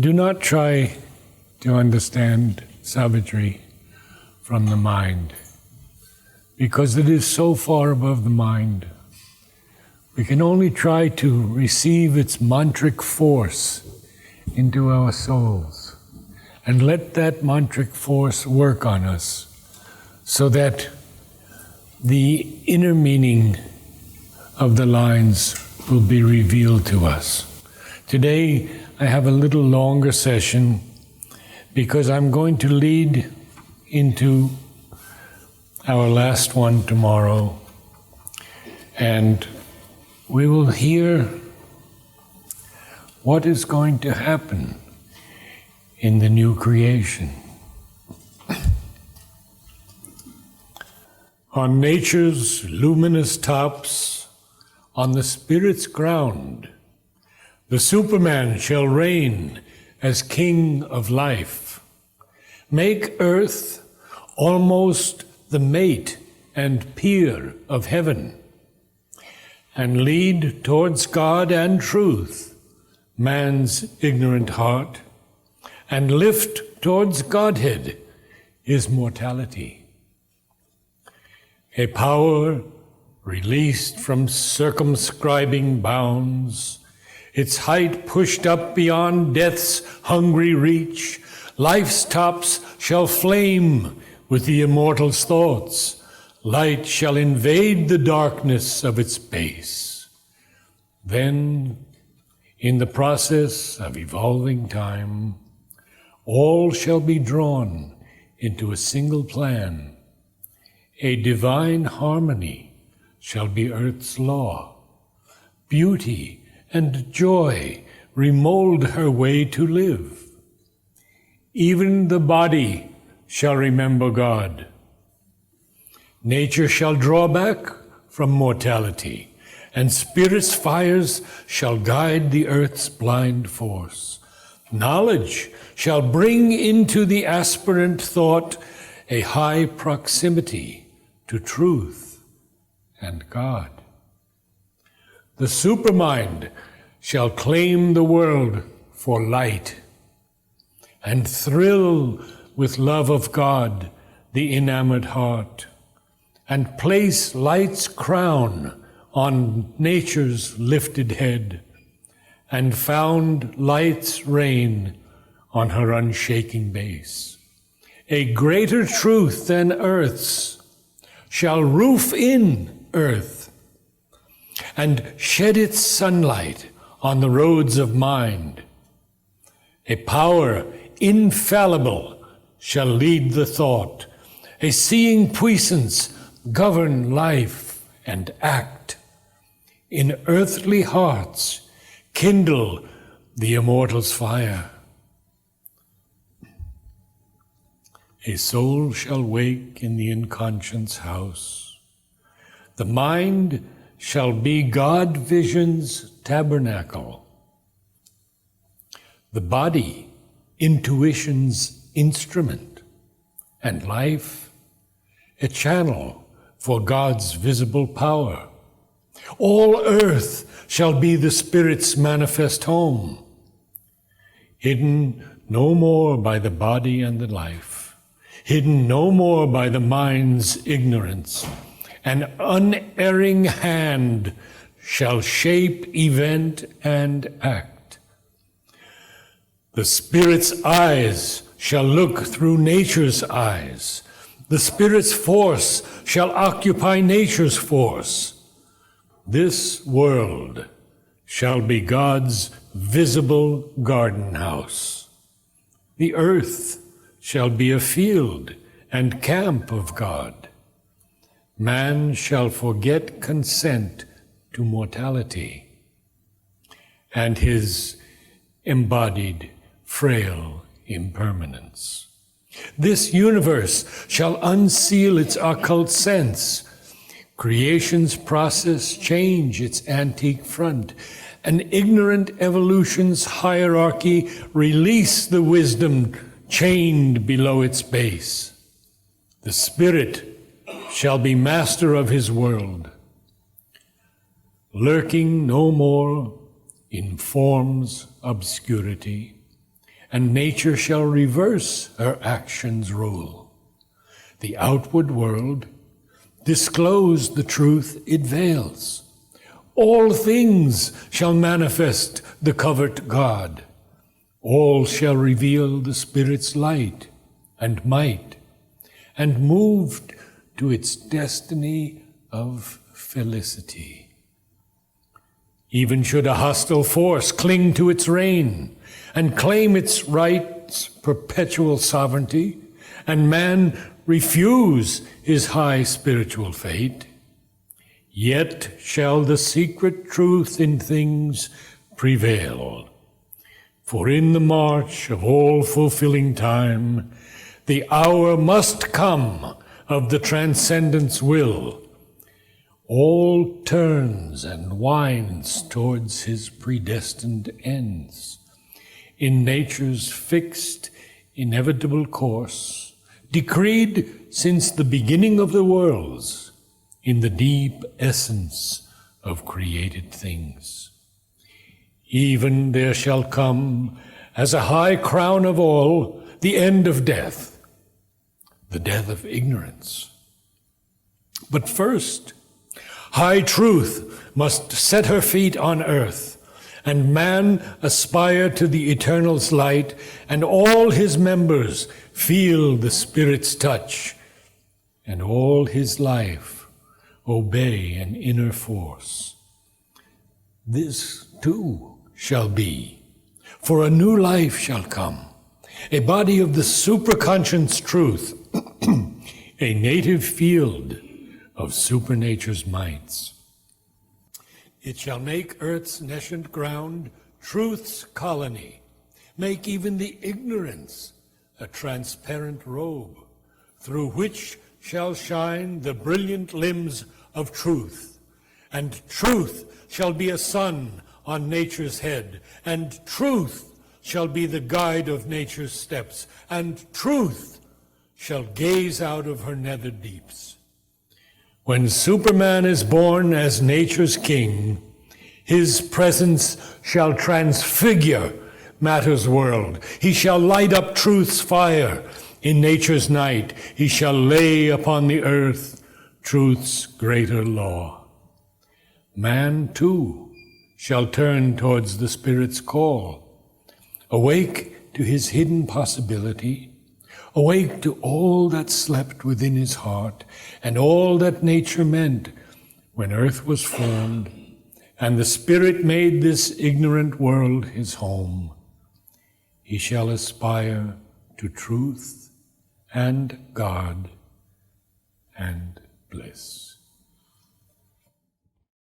Do not try to understand Savitri from the mind, because it is so far above the mind. We can only try to receive its mantric force into our souls and let that mantric force work on us so that the inner meaning of the lines will be revealed to us. Today, I have a little longer session because I'm going to lead into our last one tomorrow, and we will hear what is going to happen in the new creation. On nature's luminous tops, on the spirit's ground, the Superman shall reign as king of life. Make earth almost the mate and peer of heaven, and lead towards God and truth man's ignorant heart, and lift towards Godhead his mortality. A power released from circumscribing bounds, its height pushed up beyond death's hungry reach, life's tops shall flame with the immortal's thoughts. Light shall invade the darkness of its base. Then, in the process of evolving time, all shall be drawn into a single plan. A divine harmony shall be earth's law. Beauty and joy remold her way to live. Even the body shall remember God. Nature shall draw back from mortality, and spirit's fires shall guide the earth's blind force. Knowledge shall bring into the aspirant thought a high proximity to truth and God. The supermind shall claim the world for light and thrill with love of God the enamored heart, and place light's crown on nature's lifted head, and found light's reign on her unshaking base. A greater truth than earth's shall roof in earth and shed its sunlight on the roads of mind. A power infallible shall lead the thought. A seeing puissance govern life and act. In earthly hearts kindle the immortal's fire. A soul shall wake in the unconscious house. The mind shall be God vision's tabernacle. The body, intuition's instrument, and life, a channel for God's visible power. All earth shall be the Spirit's manifest home, hidden no more by the body and the life, hidden no more by the mind's ignorance. An unerring hand shall shape event and act. The Spirit's eyes shall look through nature's eyes. The Spirit's force shall occupy nature's force. This world shall be God's visible garden house. The earth shall be a field and camp of God. Man shall forget consent to mortality and his embodied frail impermanence. This universe shall unseal its occult sense. Creation's process change its antique front, and ignorant evolution's hierarchy release the wisdom chained below its base. The Spirit shall be master of his world, lurking no more in form's obscurity. and nature shall reverse her actions' rule. The outward world disclose the truth it veils. All things shall manifest the covert God. All shall reveal the Spirit's light and might, and moved to its destiny of felicity. Even should a hostile force cling to its reign and claim its right's perpetual sovereignty, and man refuse his high spiritual fate, yet shall the secret truth in things prevail. For in the march of all-fulfilling time, the hour must come of the transcendent's will. All turns and winds towards his predestined ends. In nature's fixed, inevitable course, decreed since the beginning of the worlds, in the deep essence of created things. Even there shall come, as a high crown of all, the end of death, the death of ignorance. But first, high truth must set her feet on earth, and man aspire to the eternal's light, and all his members feel the Spirit's touch, and all his life obey an inner force. This too shall be, for a new life shall come, a body of the superconscious truth, a native field of supernature's mights. It shall make earth's nascent ground truth's colony, make even the ignorance a transparent robe, through which shall shine the brilliant limbs of truth, and truth shall be a sun on nature's head, and truth shall be the guide of nature's steps, and truth shall gaze out of her nether deeps. When Superman is born as nature's king, his presence shall transfigure matter's world. He shall light up truth's fire in nature's night. He shall lay upon the earth truth's greater law. Man, too, shall turn towards the Spirit's call, awake to his hidden possibility, awake to all that slept within his heart, and all that nature meant when earth was formed, and the Spirit made this ignorant world his home. He shall aspire to truth and God and bliss.